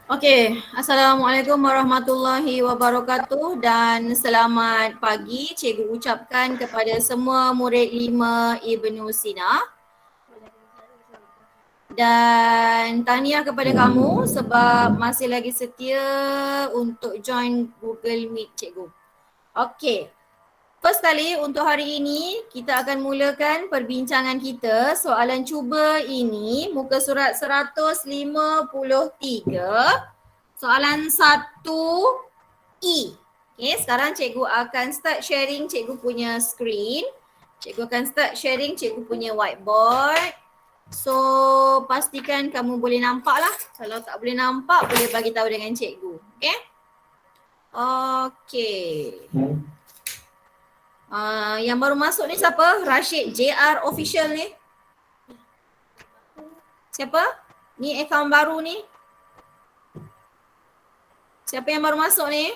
Okey, Assalamualaikum warahmatullahi wabarakatuh dan selamat pagi cikgu ucapkan kepada semua murid 5 Ibnu Sina. Dan tahniah kepada kamu sebab masih lagi setia untuk join Google Meet cikgu. Okey, first kali untuk hari ini kita akan mulakan perbincangan kita. Soalan cuba ini muka surat 153. Soalan 1E. Okay, sekarang cikgu akan start sharing cikgu punya screen. Cikgu akan start sharing cikgu punya whiteboard. So, pastikan kamu boleh nampak lah. Kalau tak boleh nampak, boleh bagi tahu dengan cikgu. Okay? Okay. Yang baru masuk ni siapa? Rashid JR Official ni. Siapa? Ni akaun baru ni. Siapa yang baru masuk ni?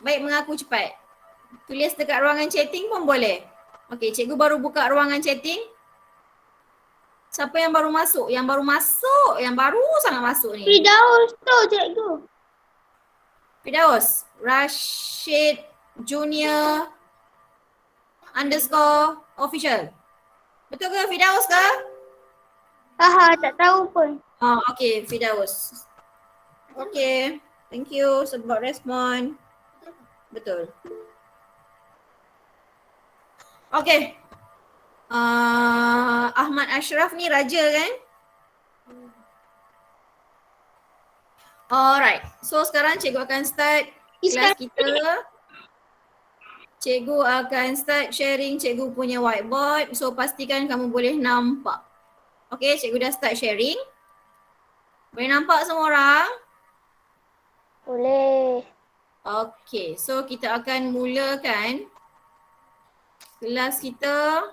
Baik, mengaku cepat. Tulis dekat ruangan chatting pun boleh. Okey, cikgu baru buka ruangan chatting. Siapa yang baru masuk? Yang baru masuk, yang baru sangat masuk ni. Firdaus tu cikgu. Firdaus, Rashid Junior underscore official. Betul ke Firdaus ke? Tak tahu pun. Okey, Firdaus. Okey, thank you sebab respon. Betul. Okey. Ahmad Ashraf ni raja kan? Alright. So sekarang cikgu akan start kelas kita. Cikgu akan start sharing cikgu punya whiteboard. So pastikan kamu boleh nampak. Okay, cikgu dah start sharing. Boleh nampak semua orang? Boleh. Okay, so kita akan mulakan kelas kita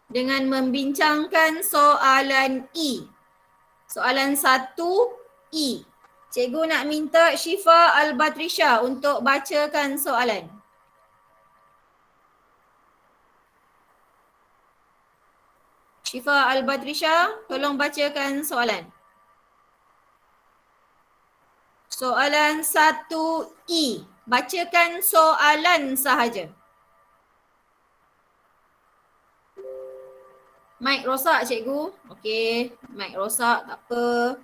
dengan membincangkan soalan E. Soalan 1E. Cikgu nak minta Syifa Al-Batrisha untuk bacakan soalan. Syifa Al-Batrisha, tolong bacakan soalan. Soalan 1E. Bacakan soalan sahaja. Mic rosak cikgu. Okey, mic rosak tak apa.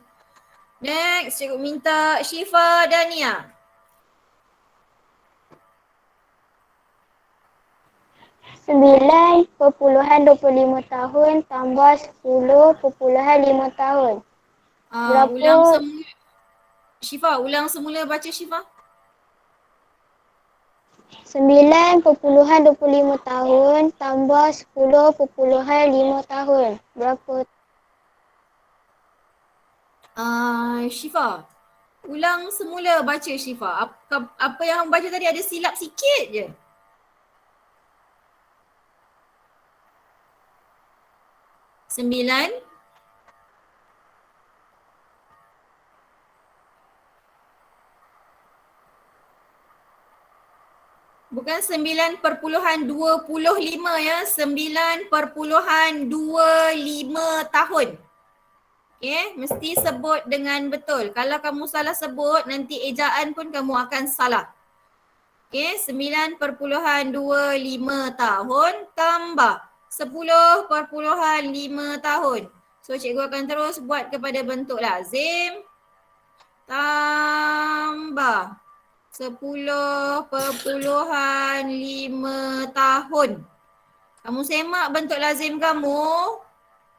Next, cikgu minta Syifa Dania. Sembilan 9.25 tahun tambah 10.5 tahun. Berapa? Ulang semula. Syifa, ulang semula baca Syifa. 9.25 tahun tambah 10.5 tahun. Berapa? Syifa, ulang semula baca Syifa. Apa yang baca tadi ada silap sikit je. Sembilan. Bukan 9.25 ya, 9.25 tahun. Okay, mesti sebut dengan betul. Kalau kamu salah sebut, nanti ejaan pun kamu akan salah. Okay, 9.25 tahun tambah 10.5 tahun. So, cikgu akan terus buat kepada bentuk lazim. Tambah 10.5 tahun. Kamu semak bentuk lazim kamu.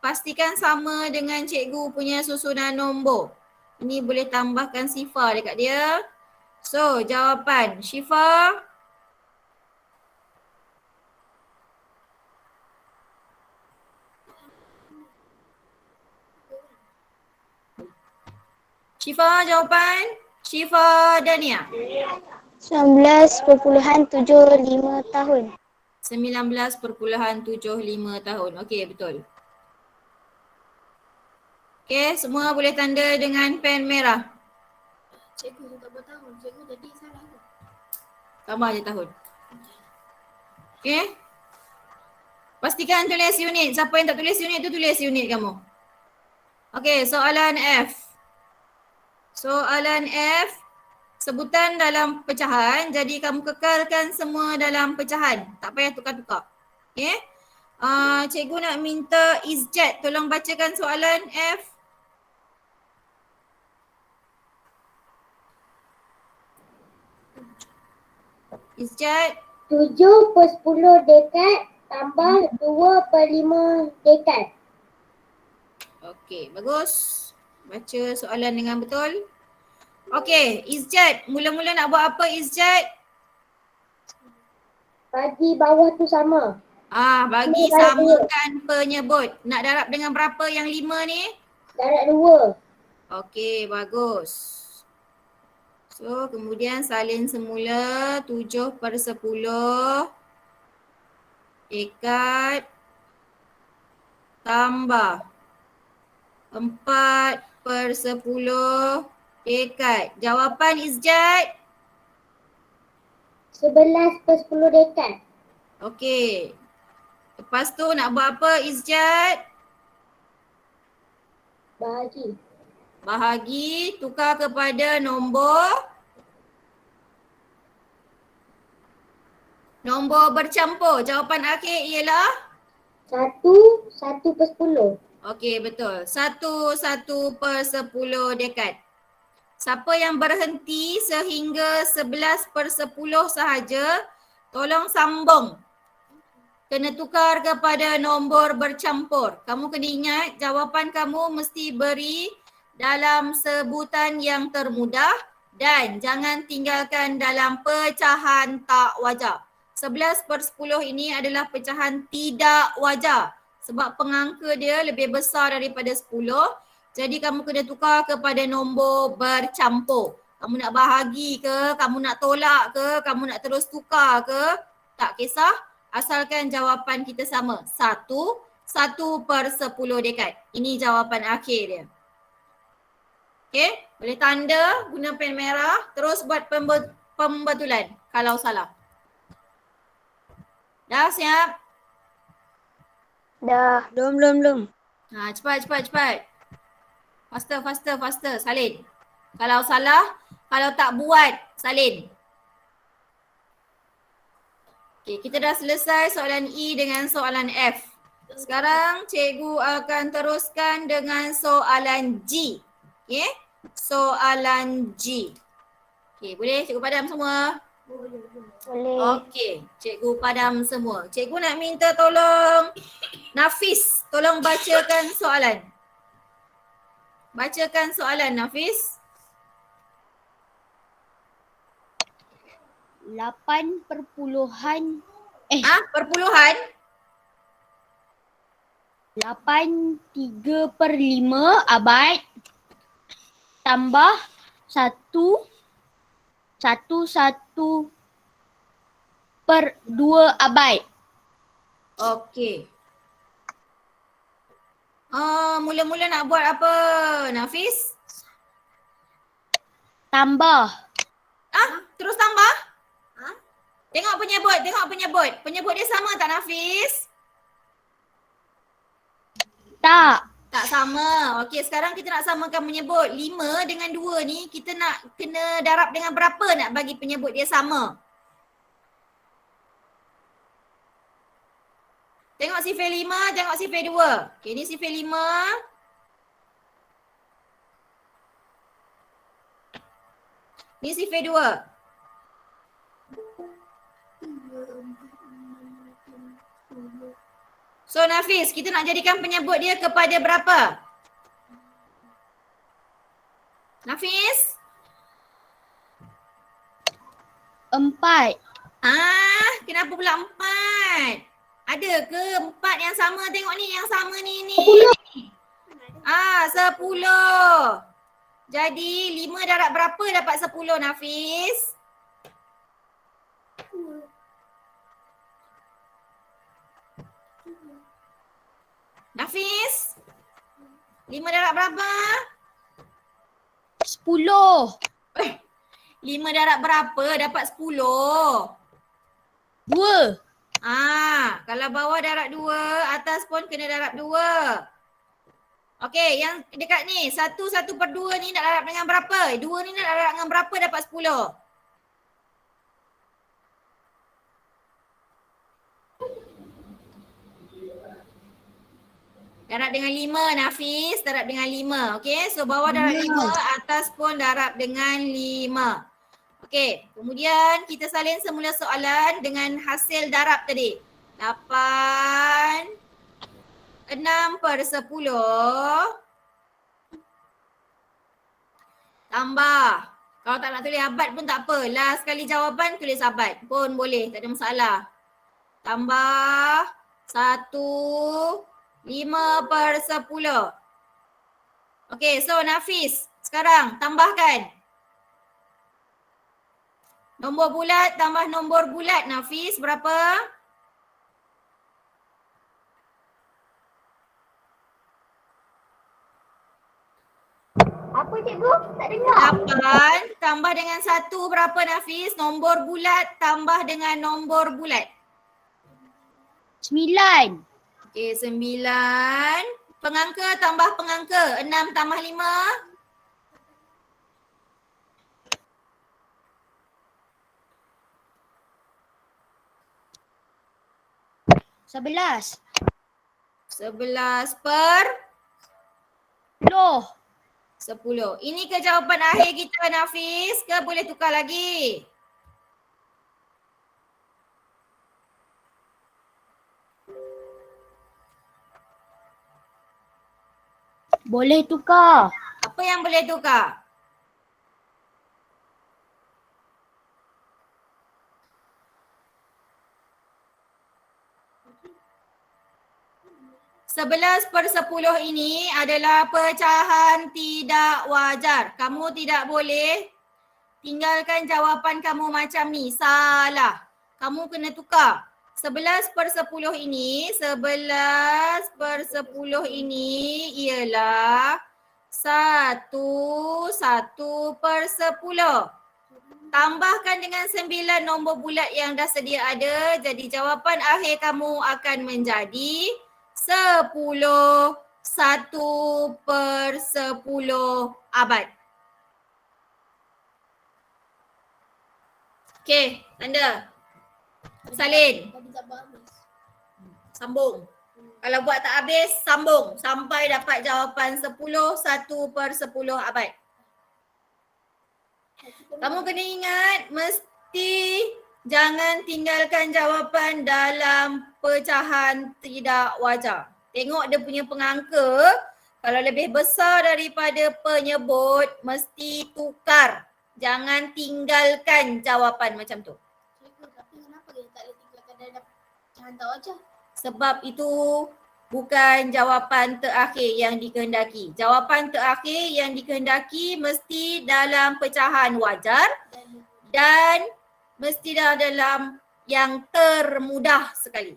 Pastikan sama dengan cikgu punya susunan nombor. Ini boleh tambahkan sifar dekat dia. So, jawapan Syifa. Syifa jawapan. Syifa Dania. 19.75 tahun. 19.75 tahun. Okey, betul. Okey, semua boleh tanda dengan pen merah. Cikgu tak buat tahun. Cikgu tadi salah ke? Tambah je tahun. Okey. Pastikan tulis unit. Siapa yang tak tulis unit tu tulis unit kamu. Okey, soalan F. Soalan F, sebutan dalam pecahan. Jadi kamu kekalkan semua dalam pecahan. Tak payah tukar-tukar. Okey. Cikgu nak minta Izjat tolong bacakan soalan F. Izjat. 7/10 dekad tambah 2/5 dekad. Okey, bagus. Baca soalan dengan betul. Okey, Izjat, mula-mula nak buat apa Izjat? Bagi bawah tu sama. Bagi samakan penyebut. Nak darab dengan berapa yang 5 ni? Darab 2. Okey, bagus. So, kemudian salin semula 7/10 dekat tambah 4/10 dekat. Jawapan Izjat? 11/10 dekad. Okey. Lepas tu nak buat apa Izjat? Bahagi. Bahagi, tukar kepada nombor bercampur. Jawapan akhir ialah? 1/10. Okey, betul. 1/10 dekad. Siapa yang berhenti sehingga 11/10 sahaja, tolong sambung. Kena tukar kepada nombor bercampur. Kamu kena ingat jawapan kamu mesti beri dalam sebutan yang termudah dan jangan tinggalkan dalam pecahan tak wajar. 11/10 ini adalah pecahan tidak wajar sebab pengangka dia lebih besar daripada 10. Jadi kamu kena tukar kepada nombor bercampur. Kamu nak bahagi ke, kamu nak tolak ke, kamu nak terus tukar ke, tak kisah. Asalkan jawapan kita sama. 1/10 dekad. Ini jawapan akhir dia. Okay, boleh tanda guna pen merah. Terus buat pembetulan kalau salah. Dah siap? Dah. Belum. Cepat. Faster. Salin. Kalau salah, kalau tak buat, salin. Okay, kita dah selesai soalan E dengan soalan F. Sekarang cikgu akan teruskan dengan soalan G. Okay, soalan G. Okay, boleh cikgu padam semua? Boleh. Okey, cikgu padam semua. Cikgu nak minta tolong Nafis, tolong bacakan soalan. Bacakan soalan Nafis. 8/8 perpuluhan? 8/3/5 abad tambah 1/2 abad. Okey. Mula-mula nak buat apa Nafis? Tambah. Terus tambah? Tengok penyebut. Penyebut dia sama tak Nafis? Tak. Tak sama. Okey, sekarang kita nak samakan menyebut. 5 dengan 2 ni kita nak kena darab dengan berapa nak bagi penyebut dia sama? Tengok sifir 5, tengok sifir 2. Okey, ni sifir 5. Ni sifir 2. So Nafis, kita nak jadikan penyebut dia kepada berapa? Nafis? 4. Kenapa pula 4? Ada ke 4 yang sama? Tengok ni yang sama ni. 10. Jadi 5 darab berapa dapat 10 Nafis? Nafis? 5 darab berapa? 10. 5 darab berapa dapat 10? 2. Kalau bawah darab 2, atas pun kena darab 2. Okey, yang dekat ni 1/2 ni nak darab dengan berapa? 2 ni nak darab dengan berapa dapat 10? Darab dengan 5 Nafis, darab dengan 5. Okey, so bawah darab 5, atas pun darab dengan 5. Okey, kemudian kita salin semula soalan dengan hasil darab tadi. 8, 6/10 tambah. Kalau tak nak tulis abad pun tak apa. Last sekali jawapan tulis abad pun boleh, tak ada masalah. Tambah 1, 5/10. Okey, so Nafis, sekarang tambahkan. Nombor bulat tambah nombor bulat Nafis berapa? Apa cikgu? Tak dengar. 8 tambah dengan 1 berapa Nafis? Nombor bulat tambah dengan nombor bulat. 9. Okey, 9. Pengangka tambah pengangka. 6 tambah 5. 11. 11/10. Ini ke jawapan akhir kita Nafis ke boleh tukar lagi? Boleh tukar. Apa yang boleh tukar? (11/10) ini adalah pecahan tidak wajar. Kamu tidak boleh tinggalkan jawapan kamu macam ni. Salah. Kamu kena tukar. 11/10 ini, 11/10 ini ialah 1/10. Tambahkan dengan 9 nombor bulat yang dah sedia ada. Jadi jawapan akhir kamu akan menjadi 10, 1/10 abad. Okey, tanda. Salin. Sambung. Kalau buat tak habis, sambung sampai dapat jawapan 10, 1/10 abad. Kamu kena ingat, mesti jangan tinggalkan jawapan dalam pecahan tidak wajar. Tengok dia punya pengangka, kalau lebih besar daripada penyebut, mesti tukar. Jangan tinggalkan jawapan macam tu. Tapi kenapa kita tak boleh tinggalkan dalam pecahan tak wajar? Sebab itu bukan jawapan terakhir yang dikehendaki. Jawapan terakhir yang dikehendaki mesti dalam pecahan wajar dan mesti dalam yang termudah sekali.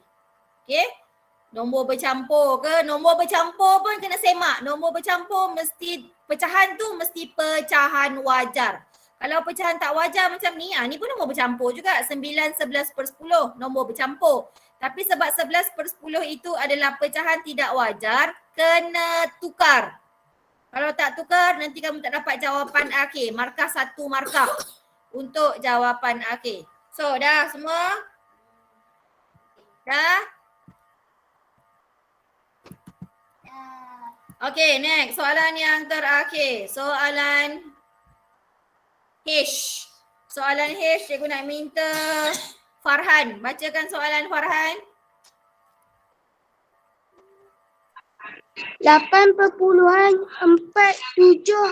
Okey? Nombor bercampur ke? Nombor bercampur pun kena semak. Nombor bercampur mesti, pecahan tu mesti pecahan wajar. Kalau pecahan tak wajar macam ni, ni pun nombor bercampur juga. 9, 11/10 nombor bercampur. Tapi sebab 11/10 itu adalah pecahan tidak wajar, kena tukar. Kalau tak tukar, nanti kamu tak dapat jawapan akhir. Markah 1 markah untuk jawapan akhir. So, dah semua? Dah? Okay, next. Soalan yang terakhir. Soalan H. Soalan H, cikgu nak minta Farhan. Bacakan soalan Farhan. 8.47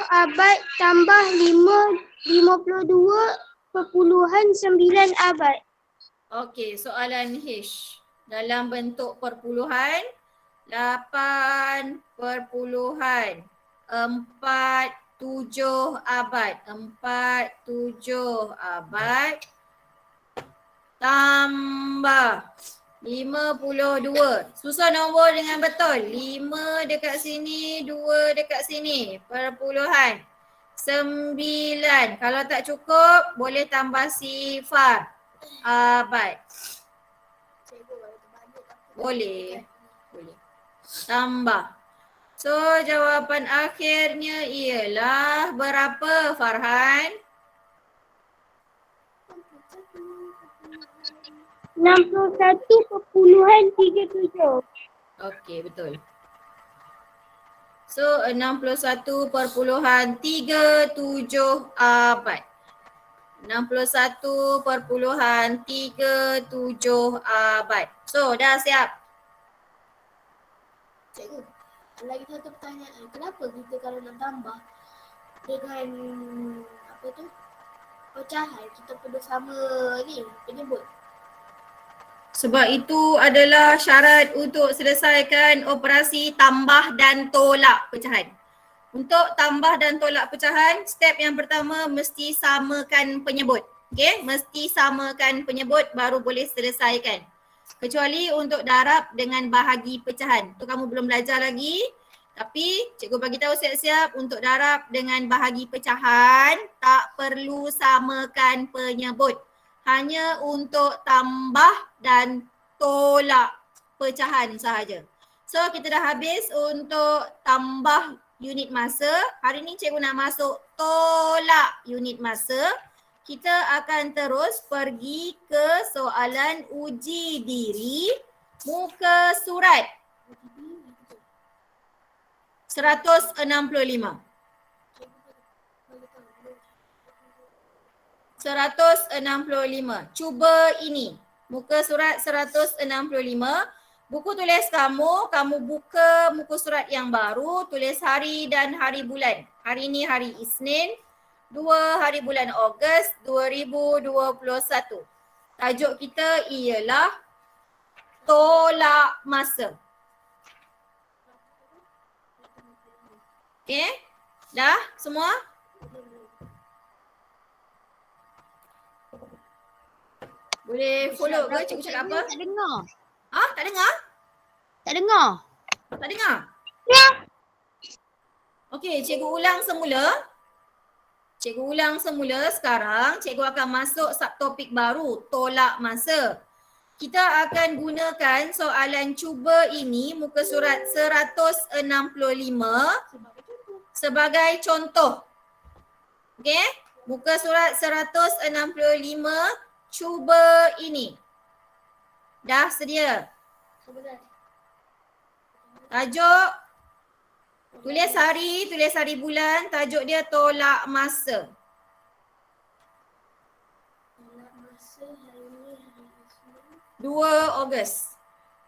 abad tambah 52.9 abad. Okey, soalan H. Dalam bentuk perpuluhan. 8.47 abad. 47 abad. Tambah 52. Susun nombor dengan betul. 5 dekat sini, 2 dekat sini. Perpuluhan. 9. Kalau tak cukup, boleh tambah sifar. Abad. Boleh. Boleh. Tambah. So jawapan akhirnya ialah berapa Farhan? 61,37. Okey, betul. So 61.37 abad. 61.37 abad. So dah siap? Cikgu, lagi satu pertanyaan. Kenapa kita kalau nak tambah dengan apa tu? Pecahan kita perlu sama ni penyebut. Sebab itu adalah syarat untuk selesaikan operasi tambah dan tolak pecahan. Untuk tambah dan tolak pecahan, step yang pertama mesti samakan penyebut. Okey, mesti samakan penyebut baru boleh selesaikan. Kecuali untuk darab dengan bahagi pecahan. Tu kamu belum belajar lagi. Tapi cikgu bagi tahu siap-siap untuk darab dengan bahagi pecahan tak perlu samakan penyebut. Hanya untuk tambah dan tolak pecahan sahaja. So kita dah habis untuk tambah unit masa. Hari ni cikgu nak masuk tolak unit masa. Kita akan terus pergi ke soalan uji diri muka surat 165. 165. Cuba ini. Muka surat 165. Buku tulis kamu buka muka surat yang baru, tulis hari dan hari bulan. Hari ini hari Isnin, 2 hari bulan Ogos 2021. Tajuk kita ialah tolak masa. Okey? Dah semua? Boleh follow ke cikgu cakap apa? Tak dengar. Ah, tak dengar? Tak dengar. Tak dengar? Okey, cikgu ulang semula. Cikgu ulang semula sekarang. Cikgu akan masuk subtopik baru, tolak masa. Kita akan gunakan soalan cuba ini muka surat 165 sebagai contoh. Okey? Muka surat 165 cuba ini. Dah sedia? Sebentar. Tajuk, tulis hari bulan, tajuk dia tolak masa. Tolak masa hari ni hari Isnin. 2 Ogos.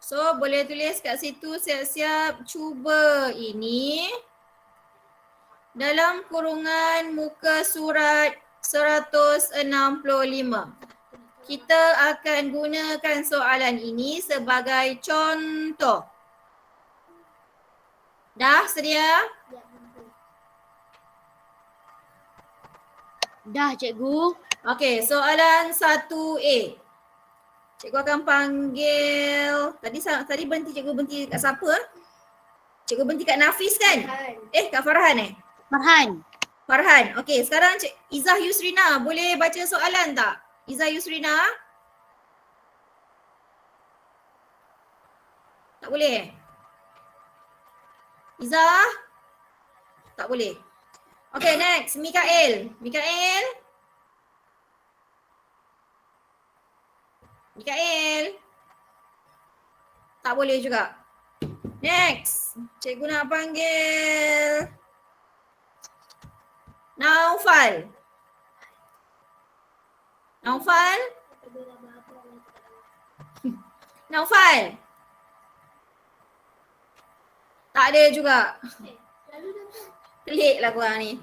So boleh tulis kat situ siap-siap cuba ini dalam kurungan muka surat 165. Kita akan gunakan soalan ini sebagai contoh. Dah sedia? Ya, betul. Dah cikgu. Okey, soalan 1A. Cikgu akan panggil, tadi berhenti kat siapa? Cikgu berhenti kat Nafis kan? Farhan. Kak Farhan Farhan. Farhan. Okey, sekarang Izzah Yusrina boleh baca soalan tak? Izzah Yusrina? Tak boleh? Izzah? Tak boleh. Okay, next. Mikael. Mikael? Tak boleh juga. Next. Cikgu nak panggil Naufal. Naufal? Tak ada juga. Lalu dah. Pelik lah korang ni.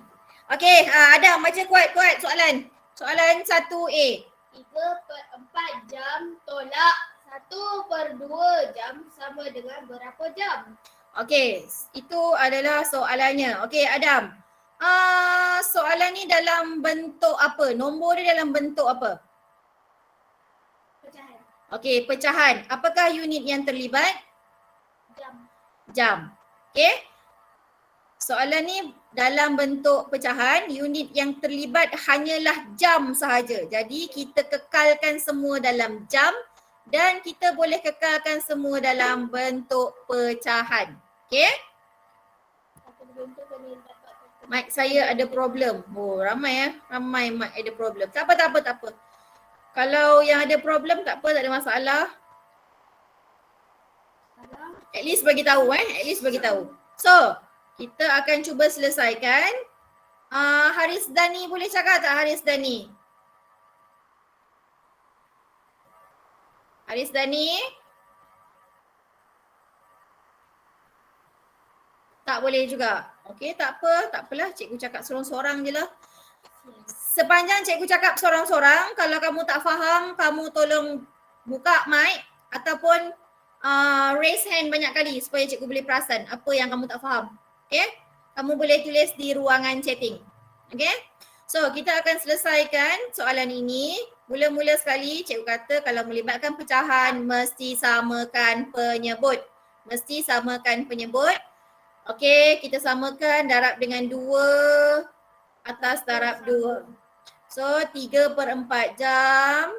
Okey, Adam baca kuat soalan. Soalan 1A. 3/4 jam tolak 1/2 jam sama dengan berapa jam? Okey, itu adalah soalannya. Okey, Adam. Soalan ni dalam bentuk apa? Nombor dia dalam bentuk apa? Pecahan. Okey, pecahan. Apakah unit yang terlibat? Jam. Jam. Okey. Soalan ni dalam bentuk pecahan, unit yang terlibat hanyalah jam sahaja. Jadi kita kekalkan semua dalam jam dan kita boleh kekalkan semua dalam bentuk pecahan. Okay? Satu bentuk kena dapat. Mic saya ada problem. Oh, ramai ramai mic ada problem. Tak apa. Kalau yang ada problem tak apa, tak ada masalah. Salah. At least bagi tahu at least bagi tahu. So, kita akan cuba selesaikan. Haris Dani boleh cakap tak Haris Dani? Haris Dani? Tak boleh juga. Okey, tak apalah. Cikgu cakap sorang-sorang je lah. Sepanjang cikgu cakap sorang-sorang, kalau kamu tak faham, kamu tolong buka mic ataupun raise hand banyak kali supaya cikgu boleh perasan apa yang kamu tak faham. Okay? Kamu boleh tulis di ruangan chatting. Okay? So, kita akan selesaikan soalan ini. Mula-mula sekali cikgu kata kalau melibatkan pecahan, mesti samakan penyebut. Mesti samakan penyebut. Okay, kita samakan darab dengan 2 atas darab 2. So, 3/4 jam.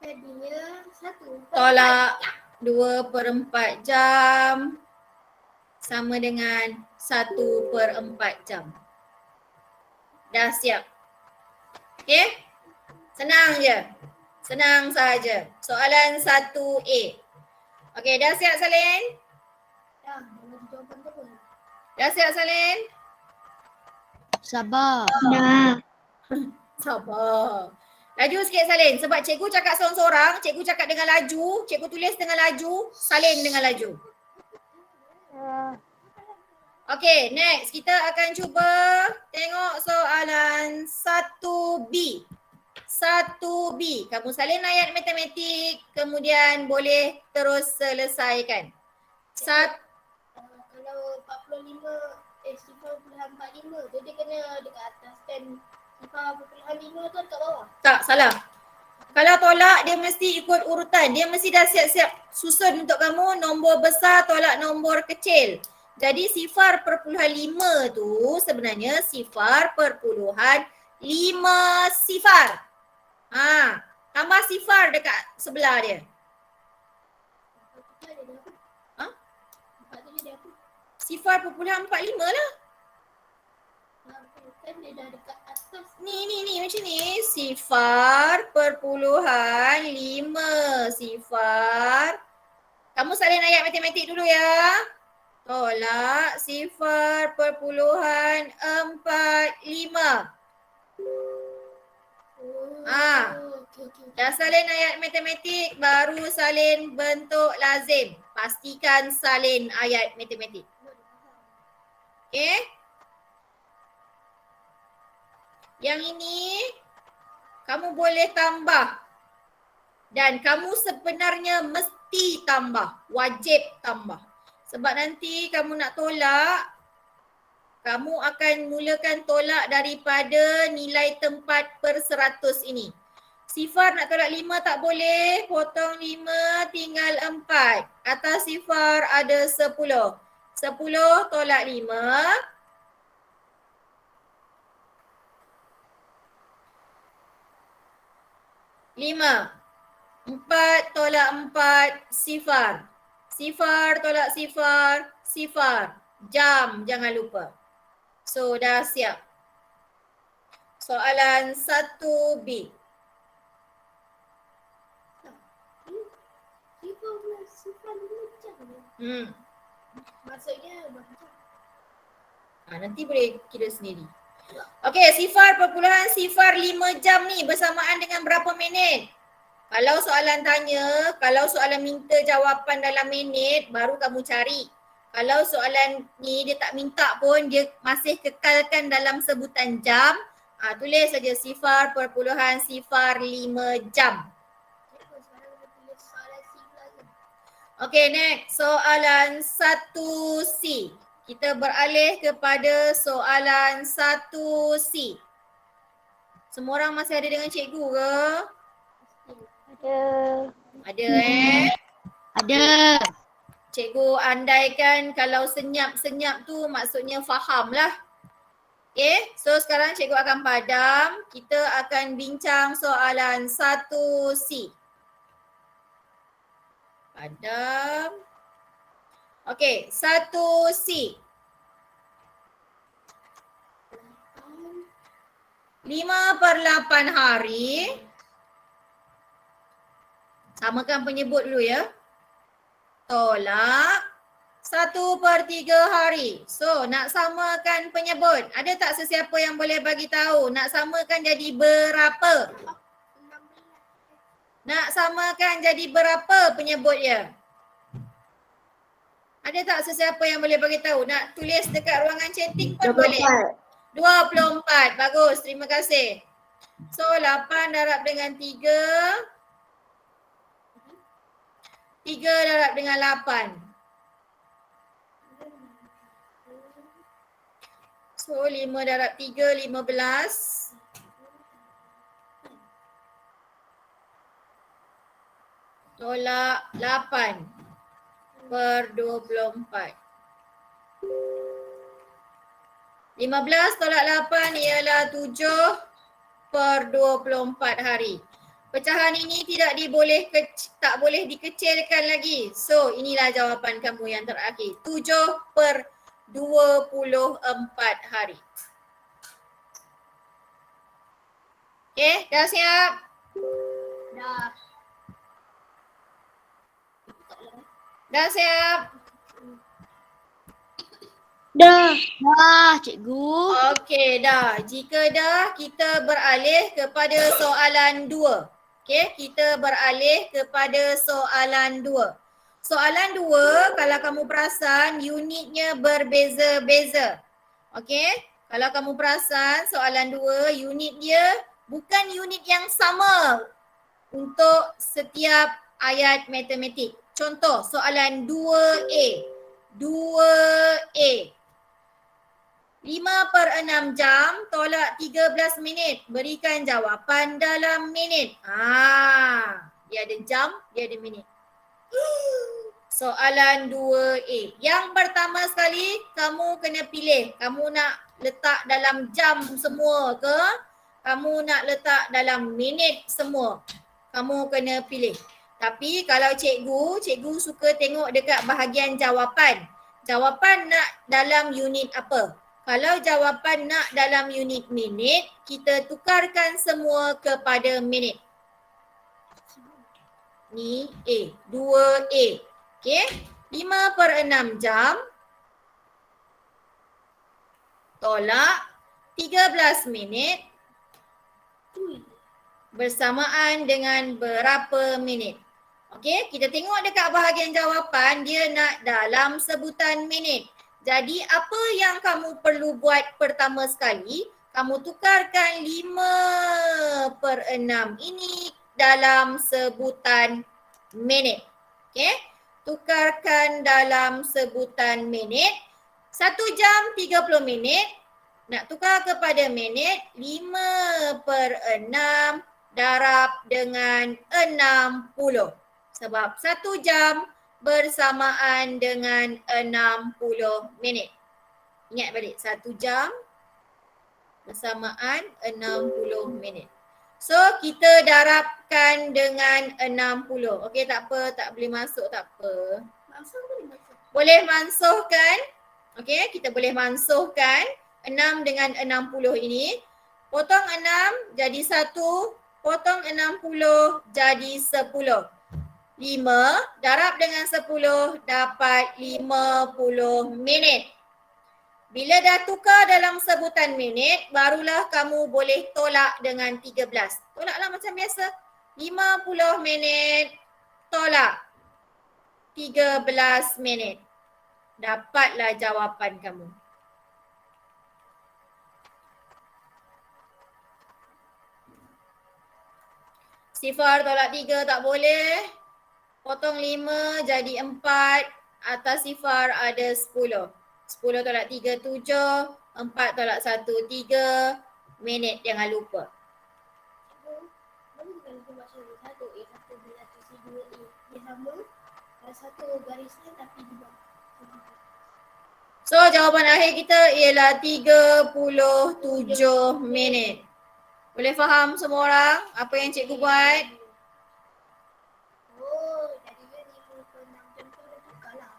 Jadinya 1. Tolak 2/4 jam sama dengan 1/4 jam. Dah siap? Okay? Senang je. Senang saja. Soalan 1A. Okay, dah siap Salin? Dah, bagi jawapan tu pun. Dah siap Salin? Sabar. Sabar. Laju sikit Salin. Sebab cikgu cakap sorang-sorang, cikgu cakap dengan laju, cikgu tulis dengan laju, Salin dengan laju. Okay, next kita akan cuba tengok soalan 1B. 1B. Kamu salin ayat matematik, kemudian boleh terus selesaikan. Kalau 45, 0.45 tu dia kena dekat atas kan 0.5 tu dekat bawah. Tak, salah. Kalau tolak dia mesti ikut urutan. Dia mesti dah siap-siap susun untuk kamu nombor besar tolak nombor kecil. Jadi 0.5 tu sebenarnya 0.5 sifar. Tambah sifar dekat sebelah dia. Ha? Empat tu jadi apa? 0.45 lah. Kan dia dah dekat atas. Ni macam ni. 0.5 sifar. Kamu salin ayat matematik dulu ya. Tolak 0.45. Okay. Dah salin ayat matematik, baru salin bentuk lazim. Pastikan salin ayat matematik. Okay? Yang ini, kamu boleh tambah. Dan kamu sebenarnya mesti tambah. Wajib tambah. Sebab nanti kamu nak tolak, kamu akan mulakan tolak daripada nilai tempat per 100 ini. Sifar nak tolak 5 tak boleh, potong 5 tinggal 4. Atas sifar ada 10. 10 tolak 5. 5. 4 tolak 4 sifar. Sifar tolak sifar, sifar. Jam jangan lupa. So dah siap. Soalan 1B. Sifar 5 jam ni. Maksudnya berapa jam? Nanti boleh kira sendiri. Okey, sifar 5 jam ni bersamaan dengan berapa minit? Kalau soalan tanya, kalau soalan minta jawapan dalam minit, baru kamu cari. Kalau soalan ni dia tak minta pun, dia masih kekalkan dalam sebutan jam, tulis saja 0.05 jam. Okey, next. Soalan 1C. Kita beralih kepada soalan 1C. Semua orang masih ada dengan cikgu ke? Ada Ada. Cikgu andaikan kalau senyap-senyap tu maksudnya faham lah. Okay, so sekarang cikgu akan padam. Kita akan bincang soalan 1C. Padam. Okay, 1C. 5/8 hari. Samakan penyebut dulu ya. Tolak 1/3 hari. So, nak samakan penyebut. Ada tak sesiapa yang boleh bagi tahu? Nak samakan jadi berapa? 16. Nak samakan jadi berapa penyebut dia? Ada tak sesiapa yang boleh bagi tahu? Nak tulis dekat ruangan chatting pun boleh. 24. Bagus. Terima kasih. So 8 darab dengan 3. 3 darab dengan 8. So 5 darab 3, 15. Tolak 8/24. 15 tolak 8 ialah 7/24 hari. Pecahan ini tak boleh dikecilkan lagi. So inilah jawapan kamu yang terakhir. 7/24 hari. Okay, dah siap? Dah. Dah siap? Dah. Dah, cikgu. Okey, dah. Jika dah, kita beralih kepada soalan 2. Okey, kita beralih kepada soalan 2. Soalan 2, kalau kamu perasan, unitnya berbeza-beza. Okey, kalau kamu perasan, soalan 2, unit dia bukan unit yang sama untuk setiap ayat matematik. Contoh, soalan 2A. 2A. 5/6 jam tolak 13 minit. Berikan jawapan dalam minit. Dia ada jam, dia ada minit. Soalan 2A. Yang pertama sekali, kamu kena pilih. Kamu nak letak dalam jam semua ke? Kamu nak letak dalam minit semua? Kamu kena pilih. Tapi kalau cikgu suka tengok dekat bahagian jawapan. Jawapan nak dalam unit apa? Kalau jawapan nak dalam unit minit, kita tukarkan semua kepada minit. Ni A, 2A. Okey, 5/6 jam tolak 13 minit bersamaan dengan berapa minit. Okey, kita tengok dekat bahagian jawapan, dia nak dalam sebutan minit. Jadi apa yang kamu perlu buat pertama sekali, kamu tukarkan 5/6 ini dalam sebutan minit. Okey, tukarkan dalam sebutan minit. 1 jam 30 minit, nak tukar kepada minit, 5/6 darab dengan 60. Sebab 1 jam bersamaan dengan 60 minit. Ingat balik, 1 jam bersamaan 60 minit. So kita darabkan dengan 60. Okey, tak apa, tak boleh masuk, tak apa. Masuk boleh masuk. Boleh mansuhkan. Okey, kita boleh mansuhkan 6 dengan 60 ini. Potong 6 jadi 1, potong 60 jadi 10. 5 darab dengan 10 dapat 50 minit. Bila dah tukar dalam sebutan minit, barulah kamu boleh tolak dengan 13. Tolaklah macam biasa. 50 minit tolak 13 minit. Dapatlah jawapan kamu. Sifar tolak 3 tak boleh. Potong 5 jadi 4. Atas sifar ada 10. 10 tolak 3, 7. 4 tolak 1, 3. Minit, jangan lupa. Boleh bukan kita baca satu A, satu B, satu C, 2A. Dia sama. Satu garisnya tapi dua. So jawapan akhir kita ialah 37 minit. Boleh faham semua orang apa yang cikgu buat? Oh, jadinya 5.6 jam tu dah tukar lah.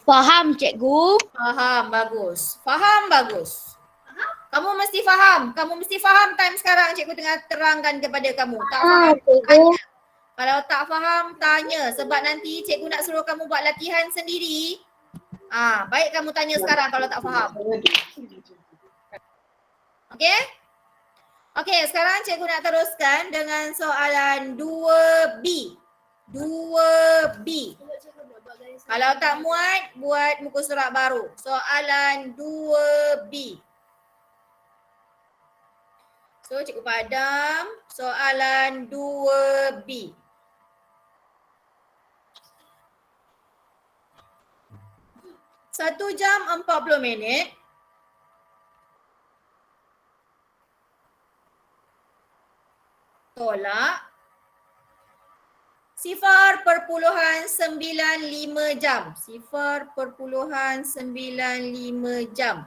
Faham cikgu. Faham, bagus. Faham, bagus. Kamu mesti faham. Kamu mesti faham time sekarang cikgu tengah terangkan kepada kamu. Tak faham, tanya. Kalau tak faham, tanya. Sebab nanti cikgu nak suruh kamu buat latihan sendiri. Baik kamu tanya sekarang kalau tak faham. Okey? Okey, sekarang cikgu nak teruskan dengan soalan 2B. 2B. Tengok cikgu nak buat garis. Kalau tak muat, buat muka surat baru. Soalan 2B. So, cikgu padam. Soalan 2B. Satu jam 40 minit. Tolak 0.95 jam. 0.95 jam.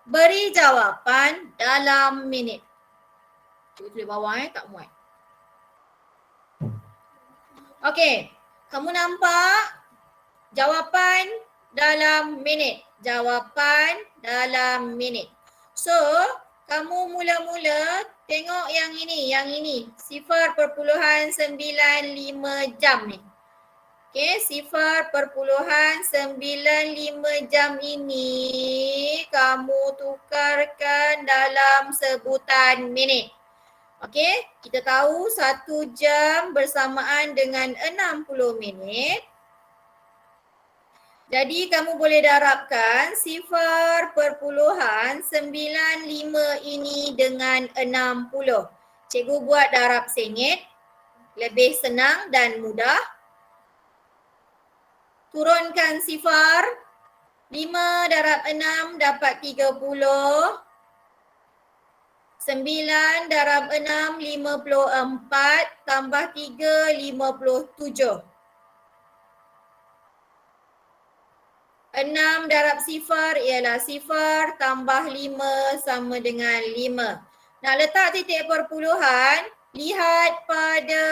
Beri jawapan dalam minit. Cikgu tulis bawah tak muat. Okey, kamu nampak jawapan dalam minit. Jawapan dalam minit. So, kamu mula-mula tengok yang ini, 0.95 jam ni. Okey, 0.95 jam ini kamu tukarkan dalam sebutan minit. Okey, kita tahu 1 jam bersamaan dengan 60 minit. Jadi kamu boleh darabkan 0.95 ini dengan 60. Cikgu buat darab sengit. Lebih senang dan mudah. Turunkan 0. 5 darab 6 dapat 30. 9 darab 6, 54, tambah 3, 57. 6 darab 0 ialah 0, tambah 5 sama dengan 5. Nak letak titik perpuluhan, lihat pada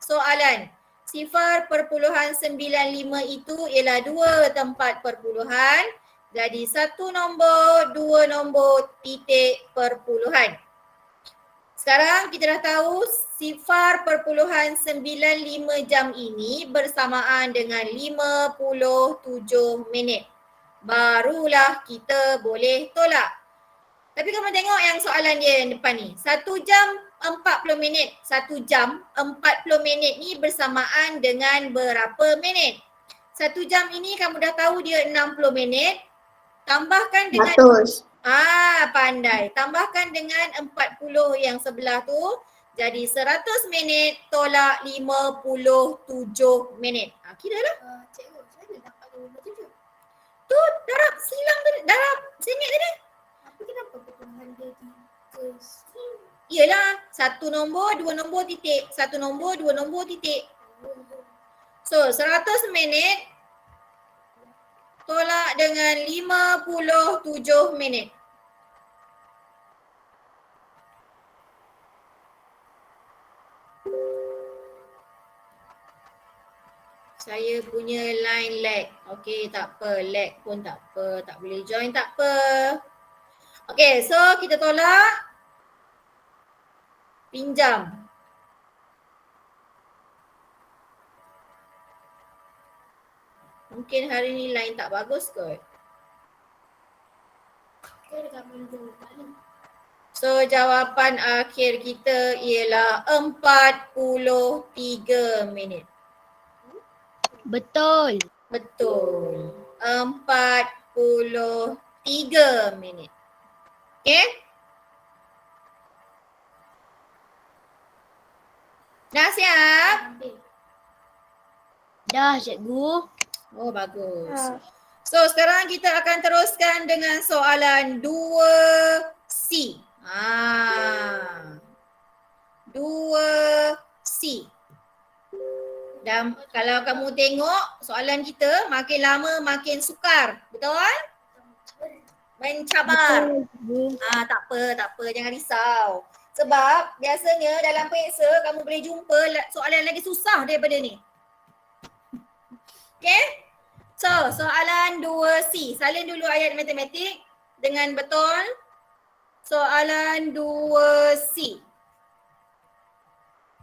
soalan. 0.95 itu ialah 2 tempat perpuluhan. Jadi 1 nombor, 2 nombor, titik perpuluhan. Sekarang kita dah tahu 0.95 jam ini bersamaan dengan 57 minit. Barulah kita boleh tolak. Tapi kamu tengok yang soalan dia yang depan ni. 1 jam 40 minit. 1 jam 40 minit ni bersamaan dengan berapa minit? 1 jam ini kamu dah tahu dia 60 minit. Tambahkan dengan 100. Pandai. Tambahkan dengan 40 yang sebelah tu. Jadi 100 minit tolak 57 minit. Kira lah. Cikgu, saya dah dapat 57. Tu darab silang tadi. Darab sengit tadi. Tapi kenapa perpuluhan dia 3? Iyalah. 1 nombor, 2 nombor, titik. 1 nombor, 2 nombor, titik. So 100 minit tolak dengan 57 minit. Saya punya line lag. Okey, tak apa. Lag pun tak apa. Tak boleh join, tak apa. Okey, so kita tolak. Pinjam. Mungkin hari ni line tak bagus kot. Saya dekat mana jawapan ni? So jawapan akhir kita ialah 43 minit. Betul. Betul. 43 minit. Okay? Dah siap? Dah cikgu. Oh bagus. So sekarang kita akan teruskan dengan soalan 2C. 2C. Dan kalau kamu tengok soalan kita makin lama makin sukar. Betul? Mencabar. Tak apa, jangan risau. Sebab biasanya dalam periksa kamu boleh jumpa soalan lagi susah daripada ni. Okay? So, soalan 2C. Salin dulu ayat matematik dengan betul. Soalan 2C.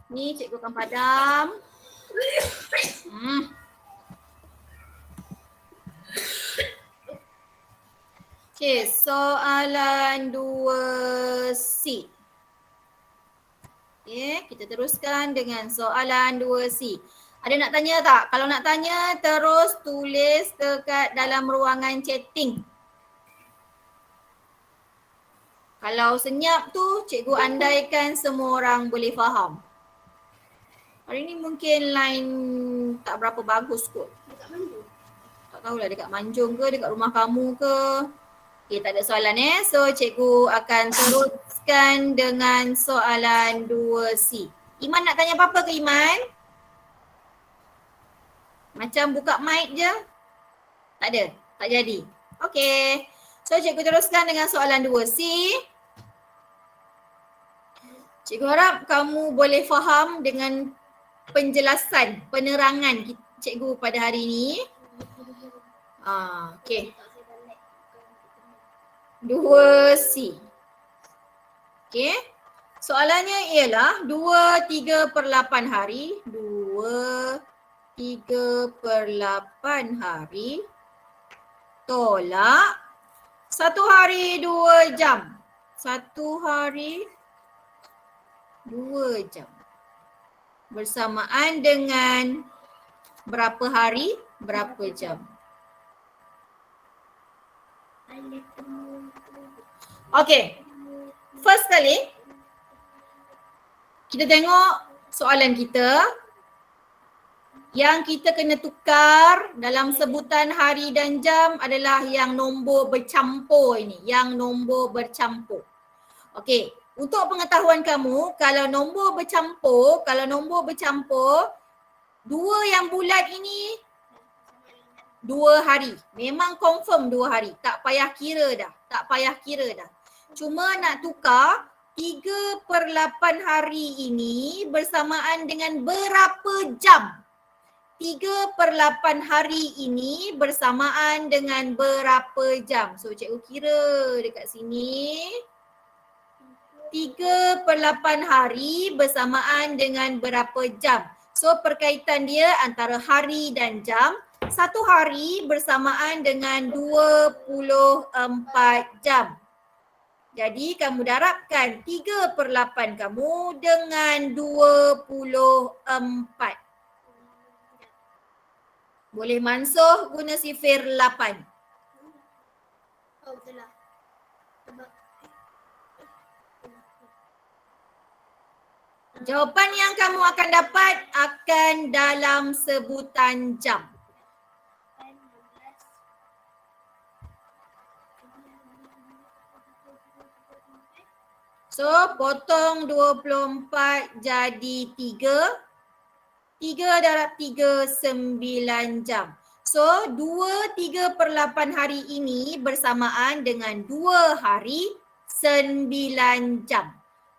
Ni cikgu akan padam. Okay, soalan 2C. Okay, kita teruskan dengan soalan 2C. Ada nak tanya tak? Kalau nak tanya, terus tulis dekat dalam ruangan chatting. Kalau senyap tu, cikgu andaikan semua orang boleh faham. Hari ni mungkin line tak berapa bagus kot. Dekat mana? Tak tahulah dekat Manjung ke, dekat rumah kamu ke. Okay, tak ada soalan So, cikgu akan teruskan dengan soalan 2C. Iman nak tanya apa-apa ke Iman? Macam buka mic je? Tak ada? Tak jadi? Okay. So, cikgu teruskan dengan soalan 2C. Cikgu harap kamu boleh faham dengan penjelasan, penerangan cikgu pada hari ini. Okay. 2C. Okay. Soalannya ialah 2/3/8 hari. 2/3/8 hari. Tolak 1 hari 2 jam. 1 hari 2 jam. Bersamaan dengan berapa hari, berapa jam. Okay. First kali, kita tengok soalan kita. Yang kita kena tukar dalam sebutan hari dan jam adalah yang nombor bercampur ini. Yang nombor bercampur. Okay. Untuk pengetahuan kamu, kalau nombor bercampur, dua yang bulat ini 2 hari. Memang confirm 2 hari. Tak payah kira dah. Cuma nak tukar 3/8 hari ini bersamaan dengan berapa jam? 3/8 hari ini bersamaan dengan berapa jam? So cikgu kira dekat sini. 3/8 hari bersamaan dengan berapa jam? So perkaitan dia antara hari dan jam. 1 hari bersamaan dengan 24 jam. Jadi kamu darabkan 3/8 kamu dengan 24. Boleh mansuh guna sifir 8. Oh, betul lah. Sebab Jawapan yang kamu akan dapat akan dalam sebutan jam. So, potong 24 jadi 3. 3 darab 3, 9 jam. So, 2/3/8 hari ini bersamaan dengan 2 hari 9 jam.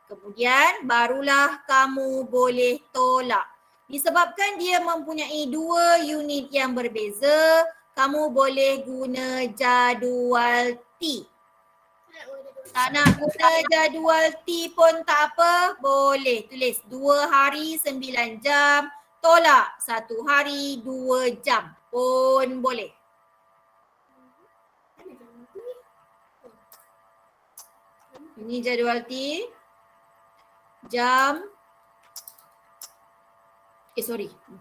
Kemudian barulah kamu boleh tolak. Disebabkan dia mempunyai 2 unit yang berbeza, kamu boleh guna jadual T. Tak nak guna jadual T pun tak apa, boleh tulis 2 hari 9 jam, tolak 1 hari 2 jam pun boleh. Ini jadual T. Jam.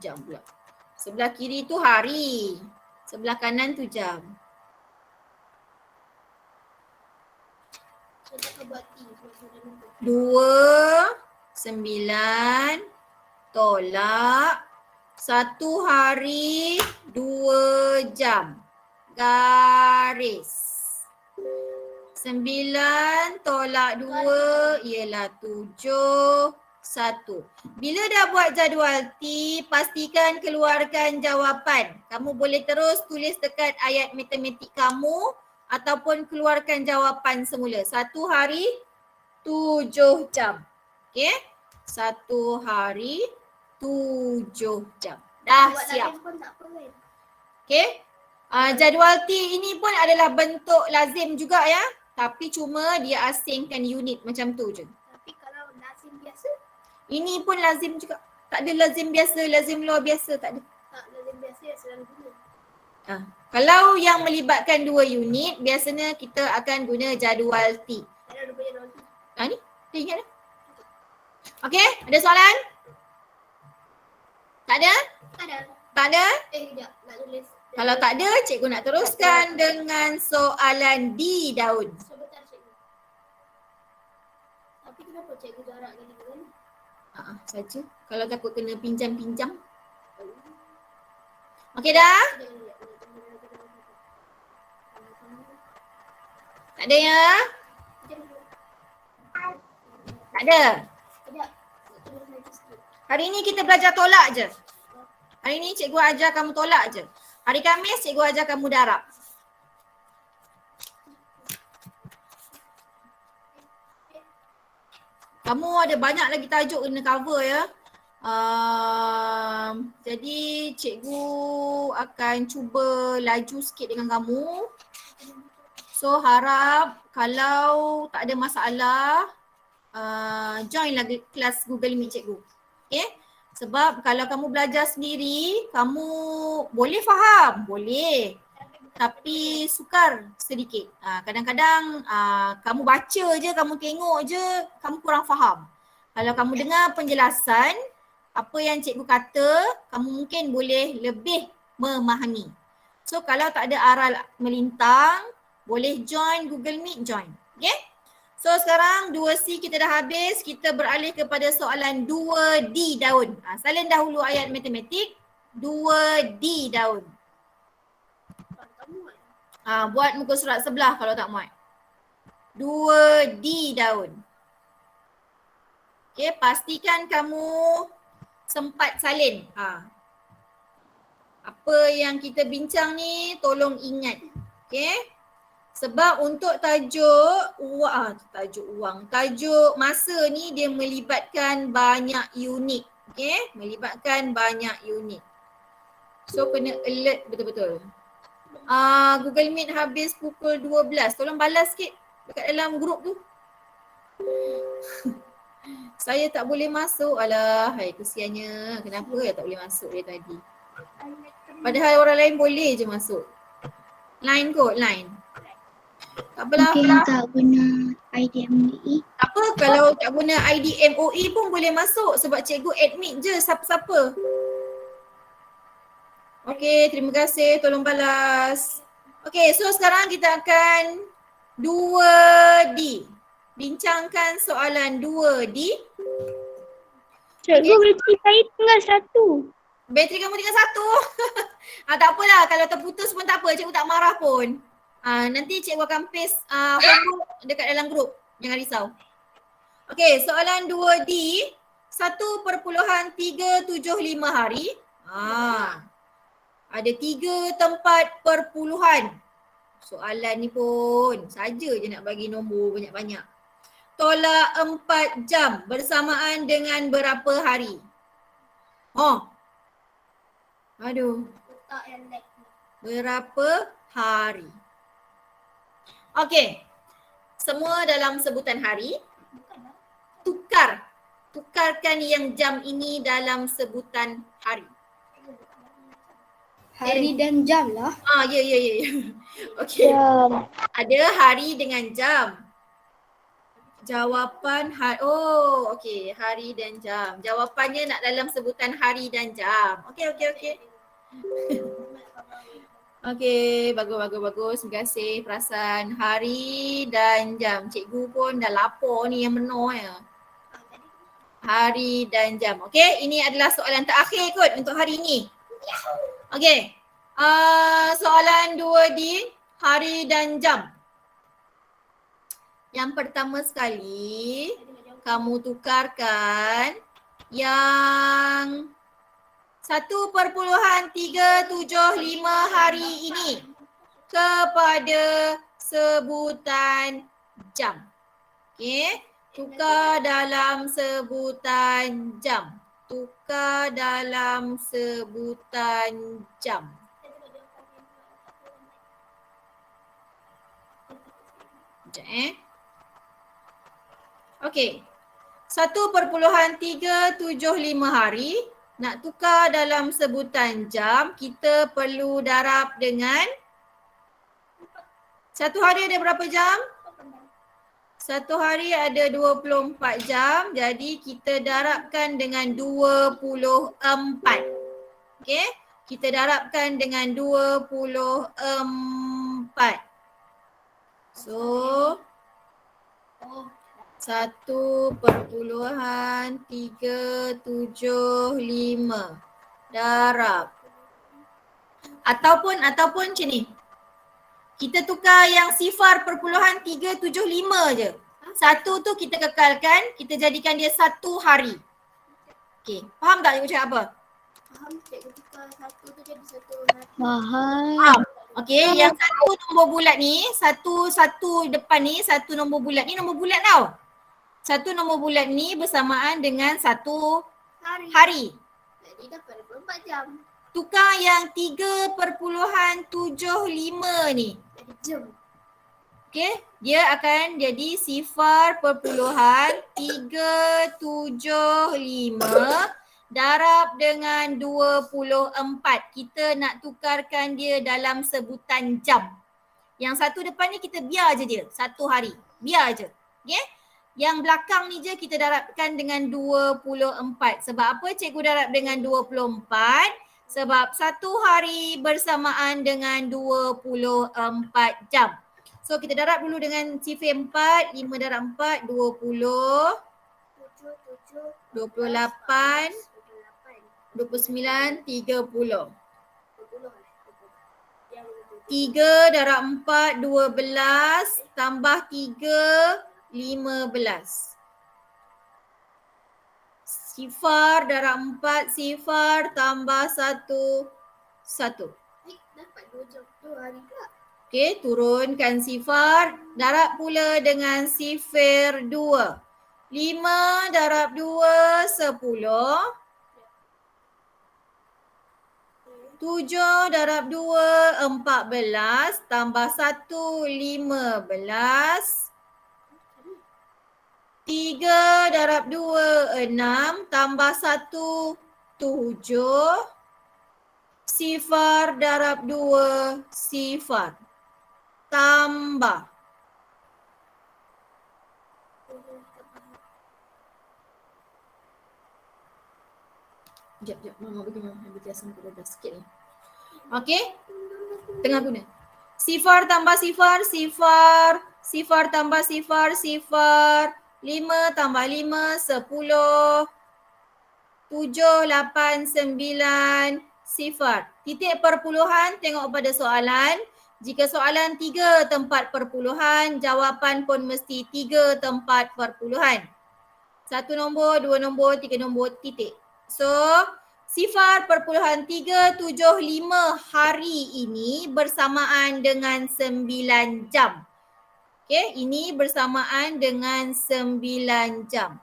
Jam pula. Sebelah kiri tu hari. Sebelah kanan tu jam. saya buat T. 2, 9, tolak 1 hari 2 jam. Garis. 9 tolak 2 ialah 7, 1. Bila dah buat jadual T, pastikan keluarkan jawapan. Kamu boleh terus tulis dekat ayat matematik kamu ataupun keluarkan jawapan semula. 1 hari 7 jam. Okey? 1 hari 7 jam. Dah Buat siap. lazim pun tak apa kan? Okey? Jadual T ini pun adalah bentuk lazim juga ya. Tapi cuma dia asingkan unit macam tu je. Tapi kalau lazim biasa, Ini pun lazim juga. Tak ada lazim biasa, lazim luar biasa, tak ada. tak lazim biasa yang selalu guna. Kalau yang melibatkan 2 unit, biasanya kita akan guna jadual T. Tak ada rupanya dalam tu. Ni, dah ingat dah. Okey, ada soalan? Tak ada? Ada. Tak ada? Sekejap. Nak tulis. Kalau tak ada, cikgu nak teruskan dengan soalan D daun. Sebentar cikgu. Tapi kenapa cikgu jarak gini kan? Saja. Kalau takut kena pinjam-pinjam. Okey dah? Tak ada ya? Tak ada. Sekejap. Nak tulis lagi sikit. Hari ni kita belajar tolak je. Hari ni cikgu ajar kamu tolak je. Hari Khamis cikgu ajar kamu darab. Kamu ada banyak lagi tajuk kena cover ya. Jadi cikgu akan cuba laju sikit dengan kamu. So harap kalau tak ada masalah, join lagi kelas Google Meet cikgu. Okay? Sebab kalau kamu belajar sendiri, kamu boleh faham, boleh. Tapi sukar sedikit. Kadang-kadang kamu baca je, kamu tengok je, kamu kurang faham. Kalau kamu dengar penjelasan, apa yang cikgu kata, kamu mungkin boleh lebih memahami. So kalau tak ada aral melintang, boleh join Google Meet, join. Okay? So sekarang 2C kita dah habis, kita beralih kepada soalan 2D daun. Salin dahulu ayat matematik, 2D daun. Buat muka surat sebelah kalau tak muat. 2D daun. Okay, pastikan kamu sempat salin. Apa yang kita bincang ni tolong ingat. Okay. Sebab untuk tajuk masa ni dia melibatkan banyak unit. Okay, melibatkan banyak unit. So kena alert betul-betul. Google Meet habis pukul 12. Tolong balas sikit dekat dalam grup tu. Saya tak boleh masuk. Alah, hai kesiannya. Kenapa ya tak boleh masuk dari tadi? Padahal orang lain boleh je masuk. Line kot, line. Tak apalah. Mungkin yang tak guna ID MOE. Apa kalau tak guna ID MOE pun boleh masuk sebab cikgu admit je siapa-siapa. Okey, terima kasih. Tolong balas. Okey, so sekarang kita akan 2D. Bincangkan soalan 2D. Cikgu, bateri saya tinggal 1. Bateri kamu tinggal 1. Tak apalah, kalau terputus pun tak apa. Cikgu tak marah pun. Nanti cikgu akan paste homework dekat dalam grup. Jangan risau. Okey, soalan 2D. 1.375 hari. Ada 3 tempat perpuluhan. Soalan ni pun saja je nak bagi nombor banyak-banyak. Tolak 4 jam bersamaan dengan berapa hari? Aduh. Berapa hari? Okey. Semua dalam sebutan hari. Tukarkan yang jam ini dalam sebutan hari. Hari dan jam lah. Ya. Okey. Ada hari dengan jam. Jawapan okey, hari dan jam. Jawapannya nak dalam sebutan hari dan jam. Okey. Okey, bagus. Terima kasih perasan hari dan jam. Cikgu pun dah lapar ni yang benar ya. Hari dan jam. Okey, ini adalah soalan terakhir kot untuk hari ini. Okey. Soalan 2D, hari dan jam. Yang pertama sekali, kamu tukarkan yang 1.375 hari ini kepada sebutan jam. Okey. Tukar dalam sebutan jam. Tukar dalam sebutan jam. Sekejap Okey. 1.375 hari nak tukar dalam sebutan jam, kita perlu darab dengan satu hari ada berapa jam? Satu hari ada 24 jam, jadi kita darabkan dengan 24. Okey, kita darabkan dengan 24. So 1.375 darab. Ataupun macam ni. Kita tukar yang sifar perpuluhan 375 je. Satu tu kita kekalkan, kita jadikan dia satu hari. Okey, faham tak cikgu cakap apa? Faham cikgu tukar satu tu jadi satu hari. Faham. Okey, yang satu nombor bulat ni, satu depan ni, satu nombor bulat ni nombor bulat tau. Satu nombor bulat ni bersamaan dengan satu hari. Jadi dapat 24 jam. Tukar yang 3.75 ni. Jadi jam. Okey, dia akan jadi sifar perpuluhan 375 darab dengan 24. Kita nak tukarkan dia dalam sebutan jam. Yang satu depan ni kita biar je dia, satu hari. Biar je. Okey? Yang belakang ni je kita darabkan dengan 24. Sebab apa cikgu darab dengan 24? Sebab satu hari bersamaan dengan 24 jam. So kita darab dulu dengan sifar 4, 5 darab 4, 20, 28, 29, 30. 3 darab 4, 12, tambah 3, 15. Sifar darab 4, sifar tambah 1, 1. Dapat 2 jam, 2 hari pula. Okey, turunkan sifar, darab pula dengan sifar 2. 5 darab 2, 10. 7 darab 2, 14. Tambah 1, 15. 3 darab 2, 6. Tambah 1, 7. Sifar darab 2, sifar. Tambah. Sekejap, Mama bagi asam kedadah sikit ni. Okey? Tengah guna. Sifar tambah sifar, sifar. Sifar tambah sifar, sifar. 5 tambah 5, 10. 7, 8, 9. Sifar. Titik perpuluhan, tengok pada soalan. Jika soalan 3 tempat perpuluhan, jawapan pun mesti 3 tempat perpuluhan. 1 nombor, 2 nombor, 3 nombor, titik. So, sifar perpuluhan 375 hari ini bersamaan dengan 9 jam. Okey, ini bersamaan dengan 9 jam.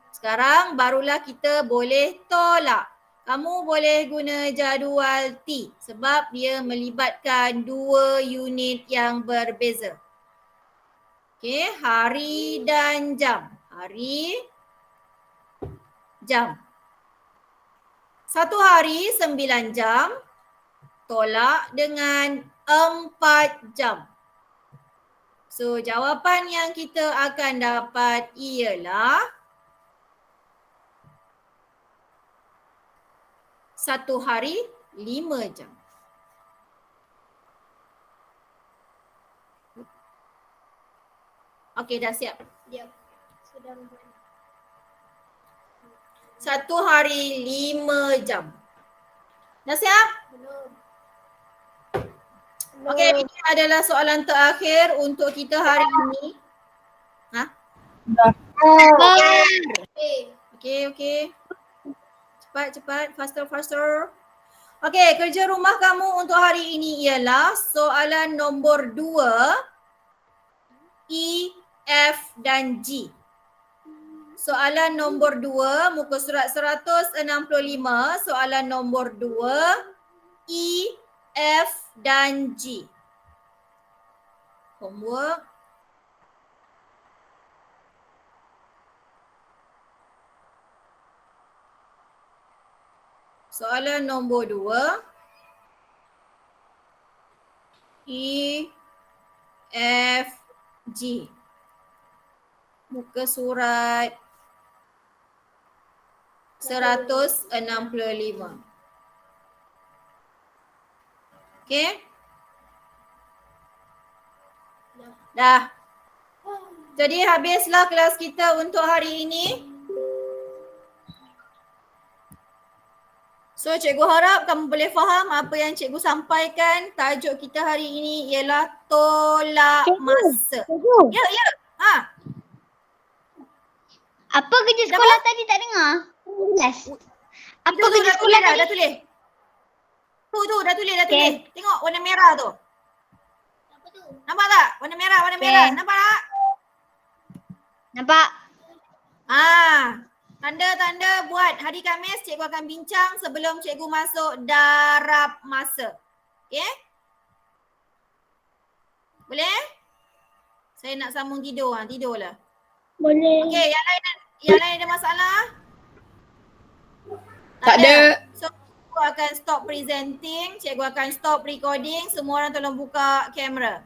Sekarang barulah kita boleh tolak. Kamu boleh guna jadual T sebab dia melibatkan 2 unit yang berbeza. Okey, hari dan jam. Hari, jam. 1 hari 9 jam, tolak dengan 4 jam. So jawapan yang kita akan dapat ialah 1 hari 5 jam. Okey, dah siap. Dia sedang buat. 1 hari 5 jam. Dah siap? Belum. Okey, ini adalah soalan terakhir untuk kita hari ini. Ha? Okey. Cepat, faster. Okey, kerja rumah kamu untuk hari ini ialah soalan nombor 2. E, F dan G. Soalan nombor 2, muka surat 165, soalan nombor 2, E, F dan G. Homework. Soalan nombor 2, E, F, G. Muka surat 165. Okey? Dah. Jadi habislah kelas kita untuk hari ini. So cikgu harap kamu boleh faham apa yang cikgu sampaikan. Tajuk kita hari ini ialah tolak masa. Cikgu, Ya, ya. Ha. apa kerja sekolah tadi tak dengar? Jelas. Apa Itu kerja dah sekolah tulis dah, tadi? dah tulis. Tu dah tulis, dah Okay. tulis. Tengok warna merah tu. Apa tu? Nampak tak? Warna merah, warna Okay. merah. Nampak tak? Nampak? Tanda-tanda buat hari Khamis cikgu akan bincang sebelum cikgu masuk darab masa. Okey? Boleh? Saya nak sambung tidur. Tidurlah. Boleh. Okey, yang lain ada masalah? Tak ada. So, cikgu akan stop presenting, cikgu akan stop recording. Semua orang tolong buka kamera.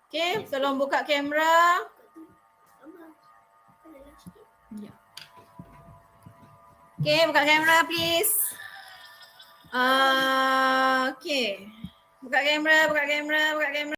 Okey, tolong buka kamera. Okay, buka kamera please. Okay. Buka kamera, buka kamera, buka kamera.